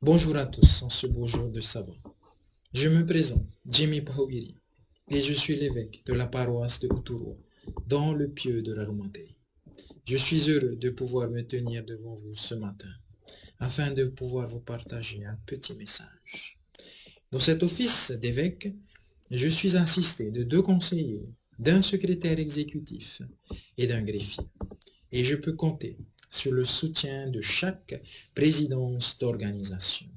Bonjour à tous en ce beau jour de sabbat. Je me présente, Jimmy Pauiri, et je suis l'évêque de la paroisse de Uturwa, dans le pieu de Rarumatei. Je suis heureux de pouvoir me tenir devant vous ce matin, afin de pouvoir vous partager un petit message. Dans cet office d'évêque, je suis assisté de 2 conseillers, d'un secrétaire exécutif et d'un greffier, et je peux compter sur le soutien de chaque présidence d'organisation.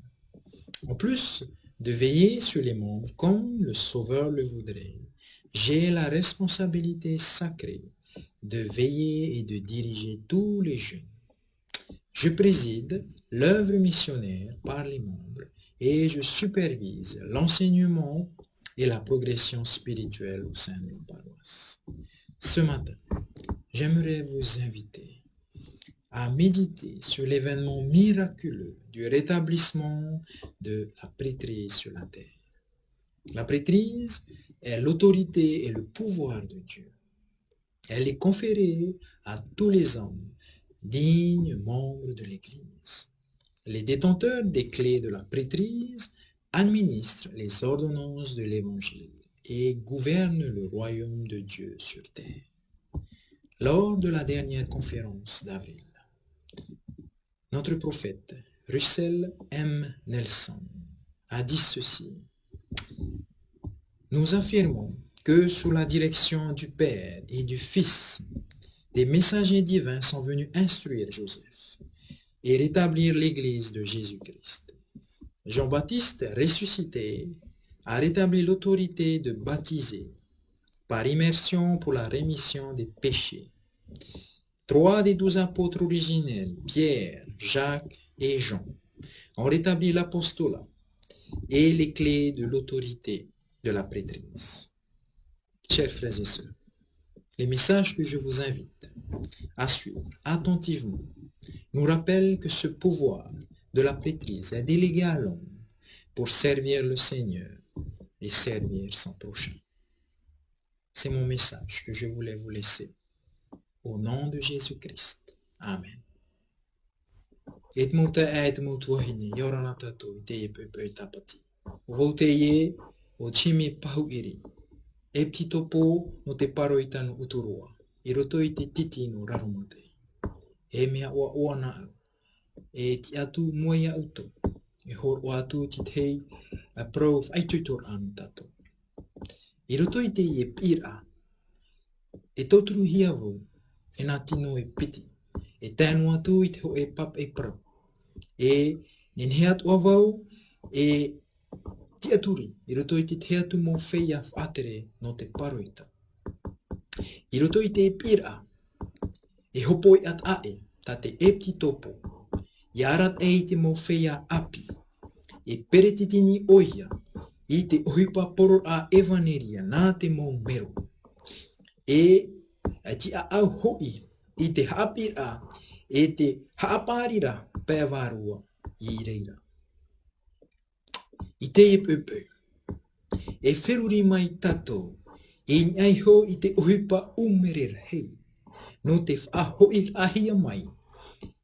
En plus de veiller sur les membres comme le Sauveur le voudrait, j'ai la responsabilité sacrée de veiller et de diriger tous les jeunes. Je préside l'œuvre missionnaire par les membres et je supervise l'enseignement et la progression spirituelle au sein de la paroisse. Ce matin, j'aimerais vous inviter à méditer sur l'événement miraculeux du rétablissement de la prêtrise sur la terre. La prêtrise est l'autorité et le pouvoir de Dieu. Elle est conférée à tous les hommes dignes membres de l'Église. Les détenteurs des clés de la prêtrise administrent les ordonnances de l'Évangile et gouvernent le royaume de Dieu sur terre. Lors de la dernière conférence d'avril, notre prophète Russell M. Nelson a dit ceci: nous affirmons que sous la direction du Père et du Fils, des messagers divins sont venus instruire Joseph et rétablir l'Église de Jésus-Christ. Jean-Baptiste, ressuscité, a rétabli l'autorité de baptiser par immersion pour la rémission des péchés. 3 des 12 apôtres originels, Pierre, Jacques et Jean, ont rétabli l'apostolat et les clés de l'autorité de la prêtrise. Chers frères et sœurs, les messages que je vous invite à suivre attentivement nous rappellent que ce pouvoir de la prêtrise est délégué à l'homme pour servir le Seigneur et servir son prochain. C'est mon message que je voulais vous laisser. Au nom de Jésus-Christ. Amen. Et muta et mutuahini yorana tato te pepe tapati. Voteye o chimi pahuiri. E ptitopo no te paroita no uturua. I roto i te titi no Rarumatei. E mea oa na au. E ti atu moia uto. E hor o atu ti tei a prof aituitor anu tato. I roto i te e pira. E toturu hiavu. E nā tino e piti, e tēnu atu i te ho e pap e prau. E nenhe atu awau, e ti aturi, i roto i te te atu mō whea whātere no te paroita. I roto i te e pira, e hopo i at ae, ta te epti topo, i arat e i te mō whea api, e peretitini oia, i te ohipa poro a evaneria nā te mō mero. E ti a au hoi i te haapira e te haaparira pēwarua i reira. I te e pēpē, e wheruri mai tatou, e ngai ho i te ohipa umerera hei, no te whahoi ahia mai,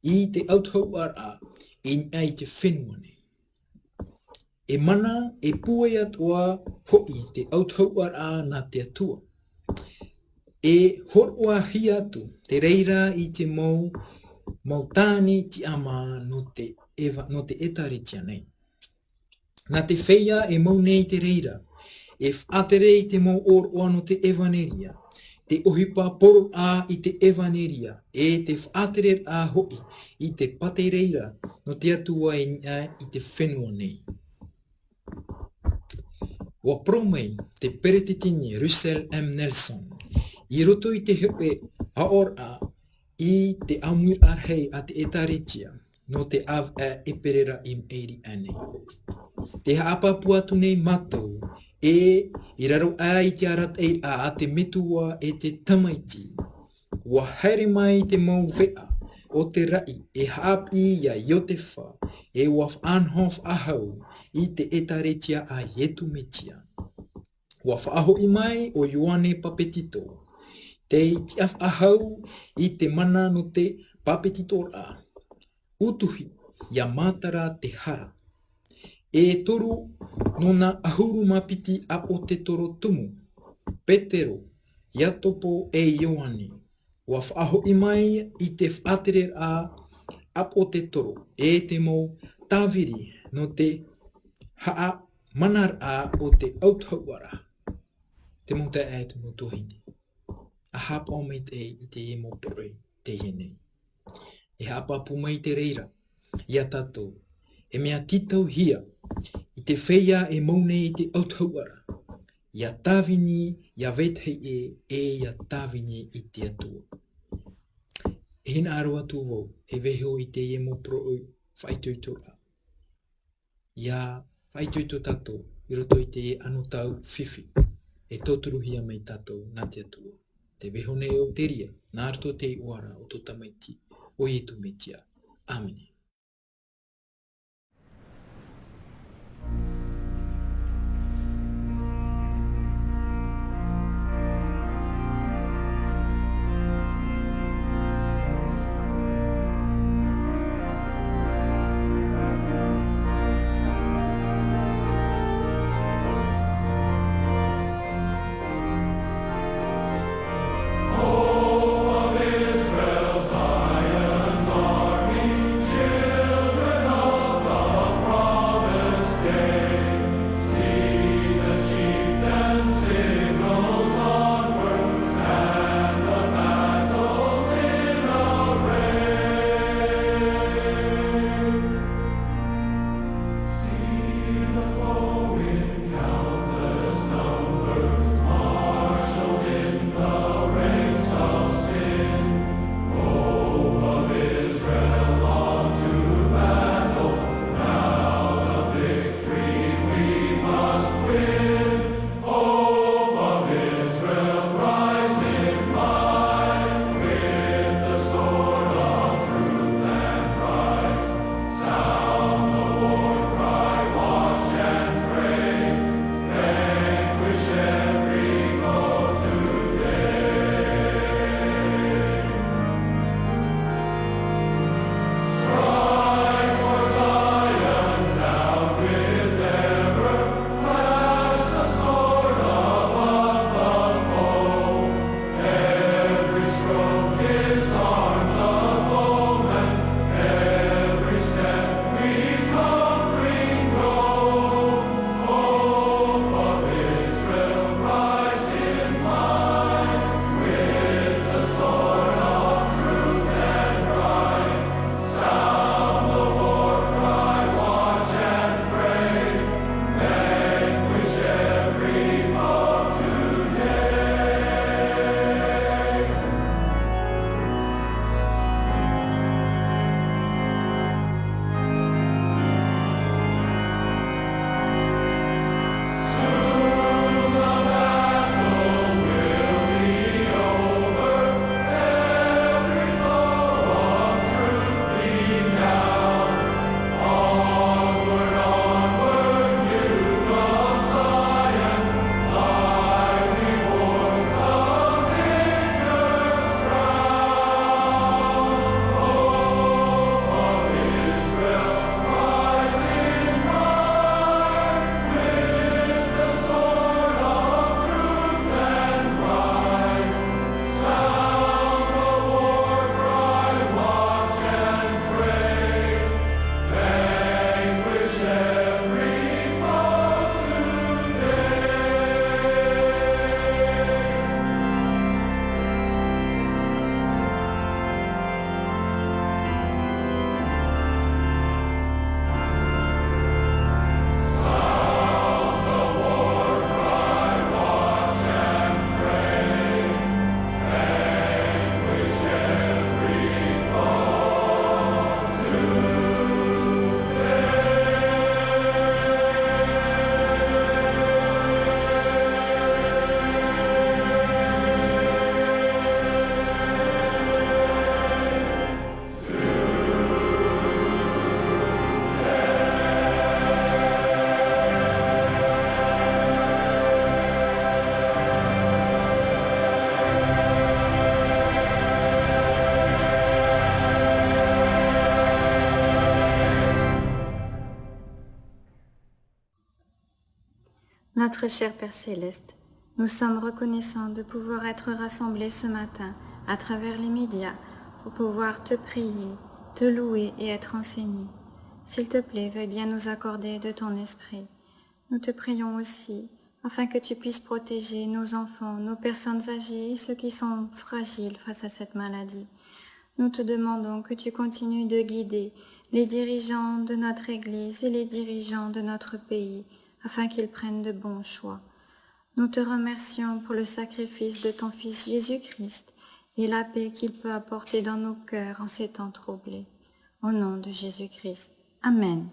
i te authau ara, e ngai te whenua nei. E mana e puai atua hoi te authau ara na te atua. E horua hi atu te reira i te mau tāne ti ama no te etaritia nei. Nā te wheia e mau nei te reira, e whaatere i te mau oroa no te evaneria, te ohipa poro a i te evaneria, e te whaatere a hoi i te pate reira no te atua i te whenua nei. Wa promei te peretitini Russell M. Nelson, i roto i te hepe aor a i te amur arhei a te etaritia no te av e perera im eiri ane. Te haapapu atu nei matou e i raro a i te arat eir a te metua e te tamaiti. Wa haere mai te mau whea o te rai e haap i a iotefa e waf anhof ahau i te etaritia a yetu metia. Wa whaaho i mai o Ioane Papetito. Te ti af ahau i te mana no te papetitora. Utuhi, ia matara te hara, E toru nona ahuruma piti apote toro tumu. Petero, Yatopo e Ioane. Waf aho imai I te whaatere a apote toro. E te mo tawiri no te haa manar a o te autauara. Te mo te e te mo tuhine. A hapa o mei te I te e mo poroi te yenei. E hapa pu mai te reira. Ia tatou. E mea titau hia. I te wheia e maune I te autauara. Ia tāwini, ia wethei ia tāwini I te atua. E hina aru atu wau, e weho I te mo poroi whaituitura. Ia whaituitu tatou, I roto I te anu tau whiwhi. E tōturuhia mai tatou nā te atua. Te weho nei o te ria, nā rato te uara o tō tamaiti, o Ietu metia. Āmene. Israel, Zion's army, Notre cher Père Céleste, nous sommes reconnaissants de pouvoir être rassemblés ce matin à travers les médias pour pouvoir te prier, te louer et être enseignés. S'il te plaît, veuille bien nous accorder de ton esprit. Nous te prions aussi afin que tu puisses protéger nos enfants, nos personnes âgées et ceux qui sont fragiles face à cette maladie. Nous te demandons que tu continues de guider les dirigeants de notre Église et les dirigeants de notre pays afin qu'ils prennent de bons choix. Nous te remercions pour le sacrifice de ton Fils Jésus-Christ et la paix qu'il peut apporter dans nos cœurs en ces temps troublés. Au nom de Jésus-Christ. Amen.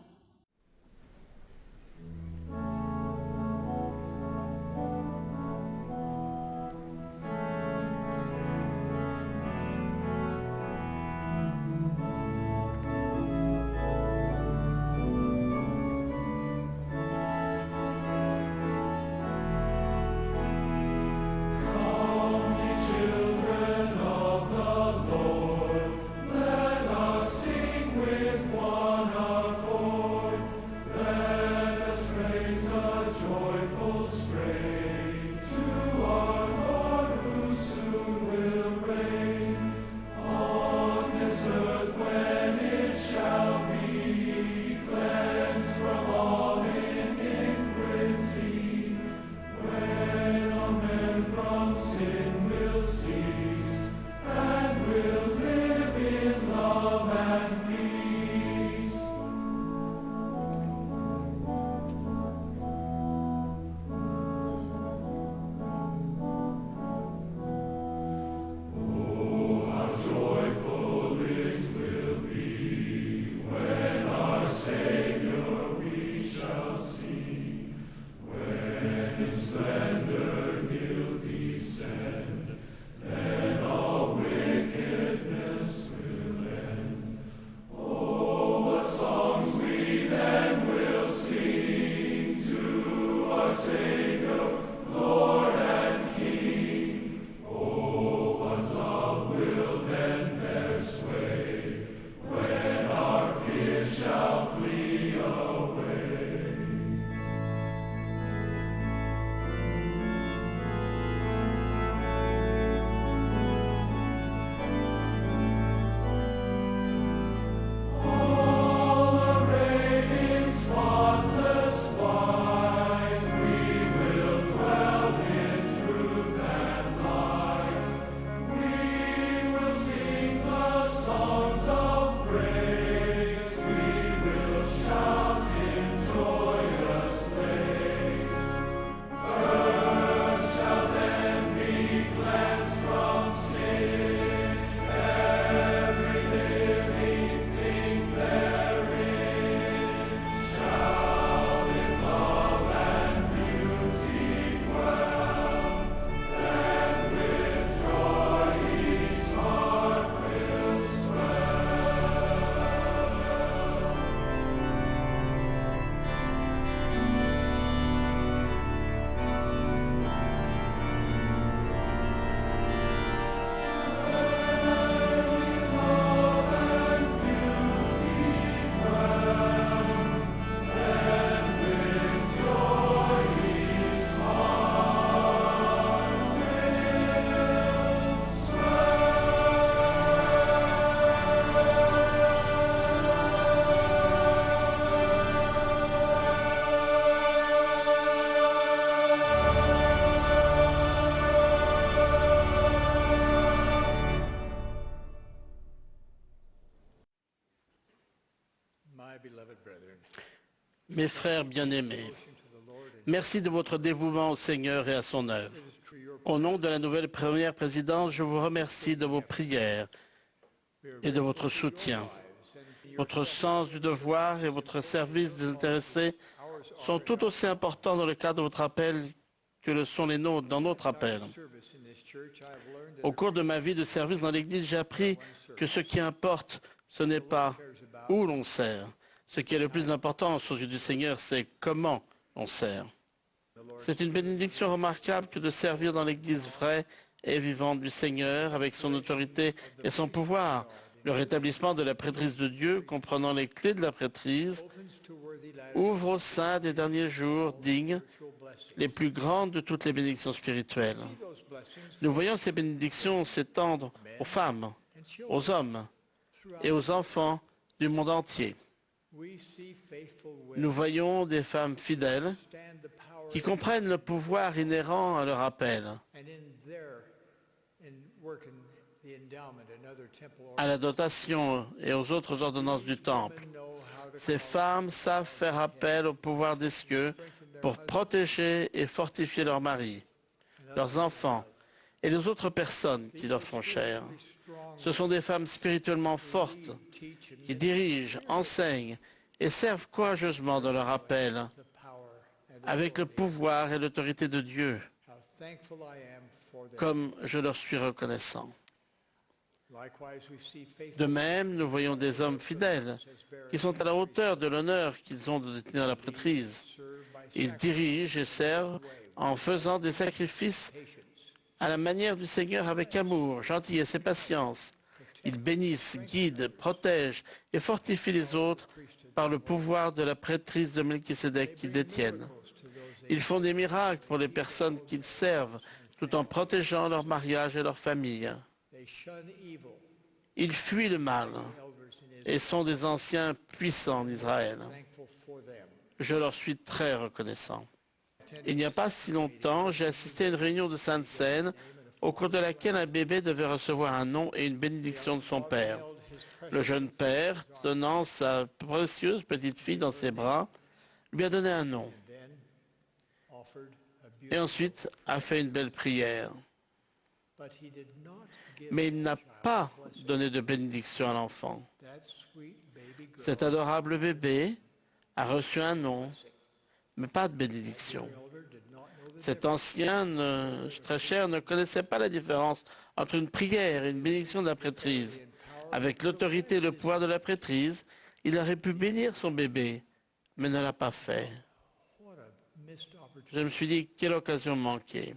Mes frères bien-aimés, merci de votre dévouement au Seigneur et à son œuvre. Au nom de la nouvelle première présidence, je vous remercie de vos prières et de votre soutien. Votre sens du devoir et votre service désintéressé sont tout aussi importants dans le cadre de votre appel que le sont les nôtres dans notre appel. Au cours de ma vie de service dans l'Église, j'ai appris que ce qui importe, ce n'est pas où l'on sert. Ce qui est le plus important aux yeux du Seigneur, c'est comment on sert. C'est une bénédiction remarquable que de servir dans l'Église vraie et vivante du Seigneur avec son autorité et son pouvoir. Le rétablissement de la prêtrise de Dieu, comprenant les clés de la prêtrise, ouvre aux saints des derniers jours dignes les plus grandes de toutes les bénédictions spirituelles. Nous voyons ces bénédictions s'étendre aux femmes, aux hommes et aux enfants du monde entier. Nous voyons des femmes fidèles qui comprennent le pouvoir inhérent à leur appel, à la dotation et aux autres ordonnances du temple. Ces femmes savent faire appel au pouvoir des cieux pour protéger et fortifier leurs maris, leurs enfants et les autres personnes qui leur sont chères. Ce sont des femmes spirituellement fortes qui dirigent, enseignent et servent courageusement dans leur appel avec le pouvoir et l'autorité de Dieu, comme je leur suis reconnaissant. De même, nous voyons des hommes fidèles qui sont à la hauteur de l'honneur qu'ils ont de détenir la prêtrise. Ils dirigent et servent en faisant des sacrifices à la manière du Seigneur avec amour, gentillesse et patience. Ils bénissent, guident, protègent et fortifient les autres par le pouvoir de la prêtrise de Melchisédek qu'ils détiennent. Ils font des miracles pour les personnes qu'ils servent tout en protégeant leur mariage et leur famille. Ils fuient le mal et sont des anciens puissants d'Israël. Je leur suis très reconnaissant. Il n'y a pas si longtemps, j'ai assisté à une réunion de Sainte Seine au cours de laquelle un bébé devait recevoir un nom et une bénédiction de son père. Le jeune père, tenant sa précieuse petite fille dans ses bras, lui a donné un nom et ensuite a fait une belle prière. Mais il n'a pas donné de bénédiction à l'enfant. Cet adorable bébé a reçu un nom, mais pas de bénédiction. Cet ancien très cher ne connaissait pas la différence entre une prière et une bénédiction de la prêtrise. Avec l'autorité et le pouvoir de la prêtrise, il aurait pu bénir son bébé, mais ne l'a pas fait. Je me suis dit, quelle occasion manquée.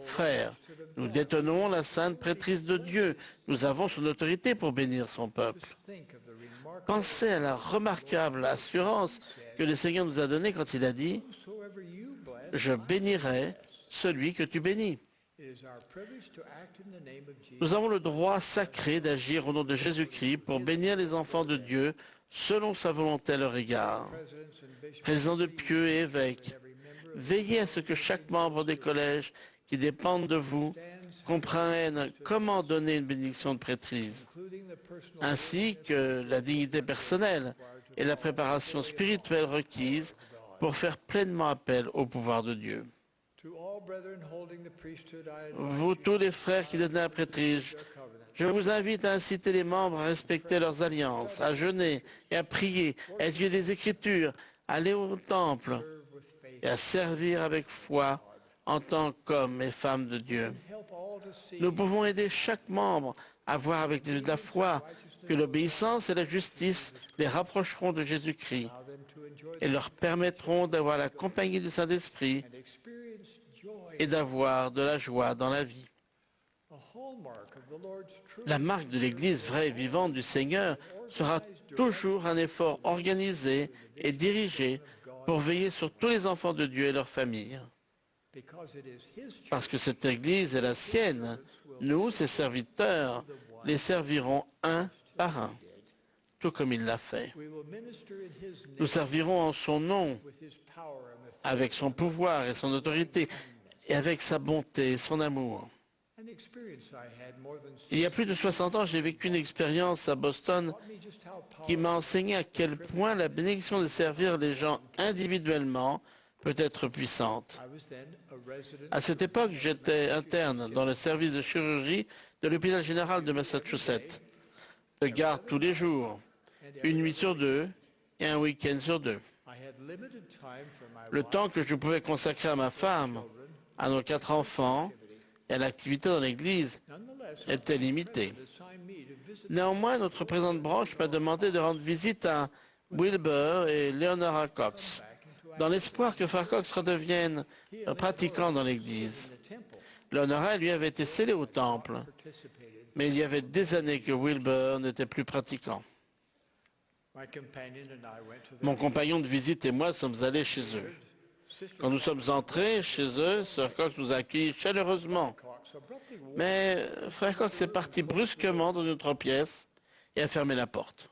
Frères, nous détenons la sainte prêtrise de Dieu. Nous avons son autorité pour bénir son peuple. Pensez à la remarquable assurance que le Seigneur nous a donnée quand il a dit « Je bénirai celui que tu bénis ». Nous avons le droit sacré d'agir au nom de Jésus-Christ pour bénir les enfants de Dieu selon sa volonté à leur égard. Présidents de pieux et évêques, veillez à ce que chaque membre des collèges qui dépendent de vous comprennent comment donner une bénédiction de prêtrise, ainsi que la dignité personnelle et la préparation spirituelle requise pour faire pleinement appel au pouvoir de Dieu. Vous tous les frères qui détenez la prêtrise, je vous invite à inciter les membres à respecter leurs alliances, à jeûner et à prier, à étudier les Écritures, à aller au temple et à servir avec foi en tant qu'hommes et femmes de Dieu. Nous pouvons aider chaque membre à voir avec les yeux de la foi que l'obéissance et la justice les rapprocheront de Jésus-Christ et leur permettront d'avoir la compagnie du Saint-Esprit et d'avoir de la joie dans la vie. La marque de l'Église vraie et vivante du Seigneur sera toujours un effort organisé et dirigé pour veiller sur tous les enfants de Dieu et leurs familles. Parce que cette Église est la sienne, nous, ses serviteurs, les servirons un par un, tout comme il l'a fait. Nous servirons en son nom, avec son pouvoir et son autorité, et avec sa bonté et son amour. Il y a plus de 60 ans, j'ai vécu une expérience à Boston qui m'a enseigné à quel point la bénédiction de servir les gens individuellement peut être puissante. À cette époque, j'étais interne dans le service de chirurgie de l'hôpital général de Massachusetts. Je garde tous les jours, une nuit sur deux et un week-end sur deux. Le temps que je pouvais consacrer à ma femme, à nos 4 enfants et à l'activité dans l'Église était limité. Néanmoins, notre président de branche m'a demandé de rendre visite à Wilbur et Leonora Cox, dans l'espoir que Frère Cox redevienne pratiquant dans l'Église. Leonora, lui, avait été scellée au temple Mais il y avait des années que Wilbur n'était plus pratiquant. Mon compagnon de visite et moi sommes allés chez eux. Quand nous sommes entrés chez eux, Sir Cox nous a accueillis chaleureusement. Mais Frère Cox est parti brusquement dans notre pièce et a fermé la porte.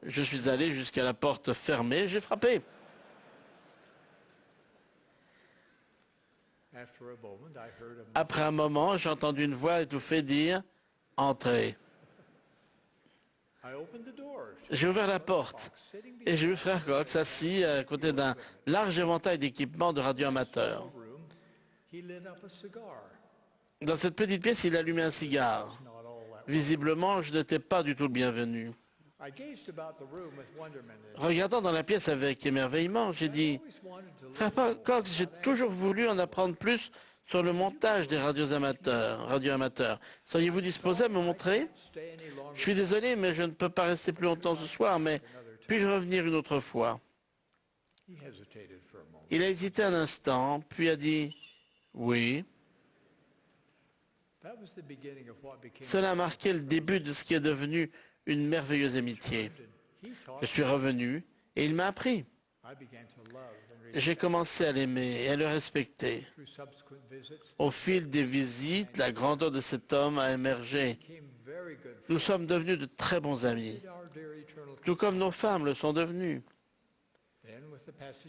Je suis allé jusqu'à la porte fermée, j'ai frappé. Après un moment, j'ai entendu une voix étouffée dire « Entrez ». J'ai ouvert la porte et j'ai vu Frère Cox assis à côté d'un large éventail d'équipements de radioamateurs. Dans cette petite pièce, il allumait un cigare. Visiblement, je n'étais pas du tout le bienvenu. Regardant dans la pièce avec émerveillement, j'ai dit « Frère Cox, j'ai toujours voulu en apprendre plus sur le montage des radioamateurs. Seriez-vous disposé à me montrer? Je suis désolé, mais je ne peux pas rester plus longtemps ce soir, mais puis-je revenir une autre fois ?» Il a hésité un instant, puis a dit « Oui ». Cela a marqué le début de ce qui est devenu une merveilleuse amitié. Je suis revenu et il m'a appris. J'ai commencé à l'aimer et à le respecter. Au fil des visites, la grandeur de cet homme a émergé. Nous sommes devenus de très bons amis, tout comme nos femmes le sont devenues.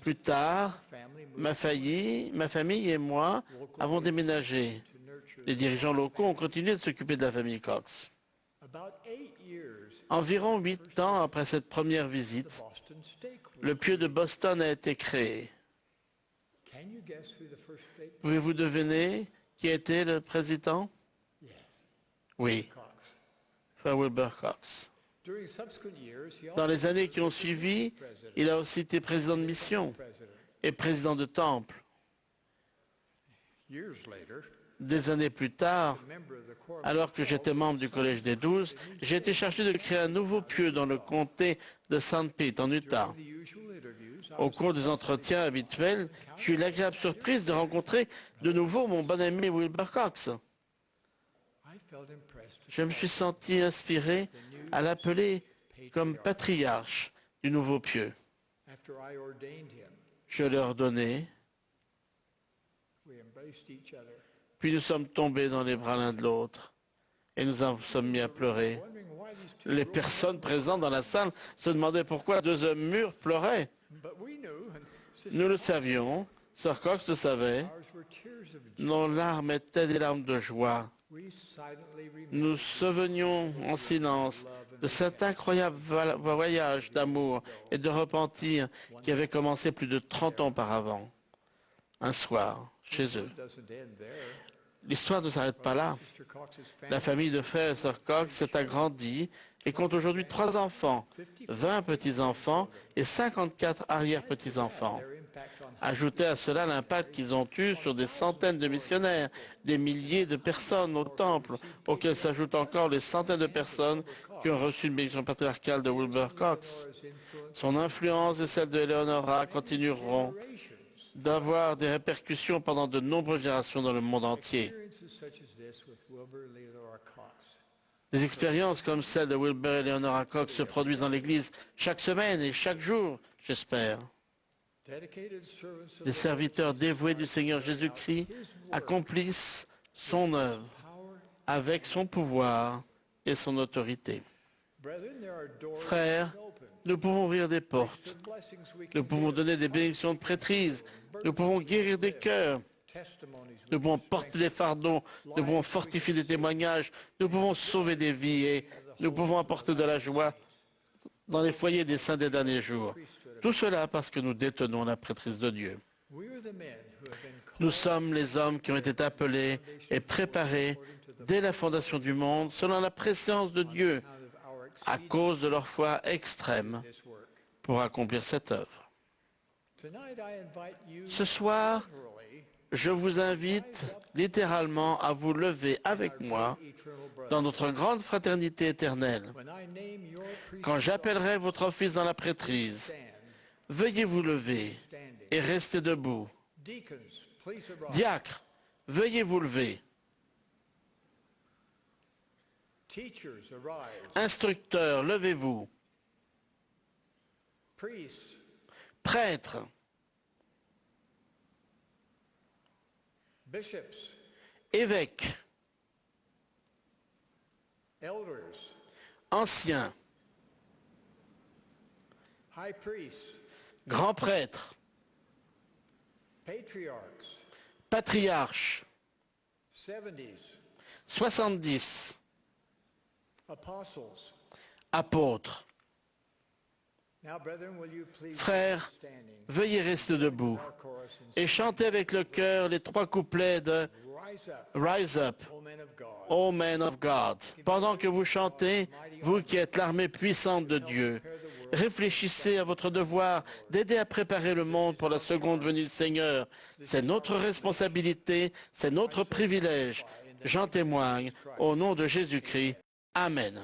Plus tard, ma famille et moi avons déménagé. Les dirigeants locaux ont continué de s'occuper de la famille Cox. Environ 8 ans après cette première visite, le pieu de Boston a été créé. Pouvez-vous deviner qui était le président? Oui, Frère Wilbur Cox. Dans les années qui ont suivi, il a aussi été président de mission et président de temple. Des années plus tard, alors que j'étais membre du Collège des 12, j'ai été chargé de créer un nouveau pieu dans le comté de St. Pete, en Utah. Au cours des entretiens habituels, j'ai eu l'agréable surprise de rencontrer de nouveau mon bon ami Wilbur Cox. Je me suis senti inspiré à l'appeler comme patriarche du nouveau pieu. Je l'ai ordonné, puis nous sommes tombés dans les bras l'un de l'autre et nous en sommes mis à pleurer. Les personnes présentes dans la salle se demandaient pourquoi deux hommes mûrs pleuraient. Nous le savions, Sir Cox le savait. Nos larmes étaient des larmes de joie. Nous nous souvenions en silence de cet incroyable voyage d'amour et de repentir qui avait commencé plus de 30 ans auparavant. Un soir, chez eux. L'histoire ne s'arrête pas là. La famille de frères et sœurs Cox s'est agrandie et compte aujourd'hui 3 enfants, 20 petits-enfants et 54 arrière-petits-enfants. Ajoutez à cela l'impact qu'ils ont eu sur des centaines de missionnaires, des milliers de personnes au temple, auxquels s'ajoutent encore les centaines de personnes qui ont reçu une bénédiction patriarcale de Wilbur Cox. Son influence et celle de Eleonora continueront d'avoir des répercussions pendant de nombreuses générations dans le monde entier. Des expériences comme celle de Wilbur et Eleonora Cox se produisent dans l'Église chaque semaine et chaque jour, j'espère. Des serviteurs dévoués du Seigneur Jésus-Christ accomplissent son œuvre avec son pouvoir et son autorité. Frères, nous pouvons ouvrir des portes, nous pouvons donner des bénédictions de prêtrise, nous pouvons guérir des cœurs, nous pouvons porter des fardeaux, nous pouvons fortifier des témoignages, nous pouvons sauver des vies et nous pouvons apporter de la joie dans les foyers des saints des derniers jours. Tout cela parce que nous détenons la prêtrise de Dieu. Nous sommes les hommes qui ont été appelés et préparés dès la fondation du monde selon la préscience de Dieu à cause de leur foi extrême pour accomplir cette œuvre. Ce soir, je vous invite littéralement à vous lever avec moi dans notre grande fraternité éternelle. Quand j'appellerai votre office dans la prêtrise, veuillez vous lever et rester debout. Diacre, veuillez vous lever. Teachers, arise. Instructeurs, levez-vous. Priests, Prêtres, bishops, évêques, elders, anciens, high priests, grands prêtres, patriarchs, patriarches, 70s, 70, apostles. apôtres. Now, brethren, will you please Frères, stand standing veuillez rester debout our chorus and et chantez avec le cœur les 3 couplets de rise up, Rise Up, O men of God. O men of God. Pendant que vous chantez, vous qui êtes l'armée puissante de Dieu, réfléchissez à votre devoir d'aider à préparer le monde pour la seconde venue du Seigneur. C'est notre responsabilité, c'est notre privilège. J'en témoigne au nom de Jésus-Christ. Amen.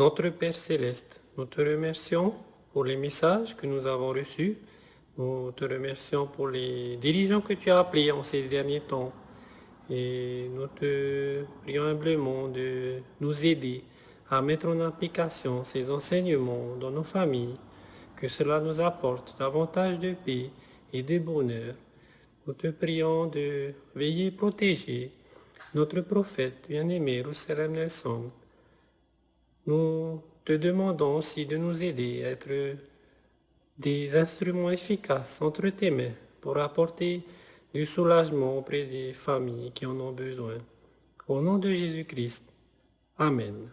Notre Père céleste, nous te remercions pour les messages que nous avons reçus. Nous te remercions pour les dirigeants que tu as appelés en ces derniers temps. Et nous te prions humblement de nous aider à mettre en application ces enseignements dans nos familles, que cela nous apporte davantage de paix et de bonheur. Nous te prions de veiller et protéger notre prophète bien-aimé, Roussel Nelson. Nous te demandons aussi de nous aider à être des instruments efficaces entre tes mains pour apporter du soulagement auprès des familles qui en ont besoin. Au nom de Jésus-Christ. Amen.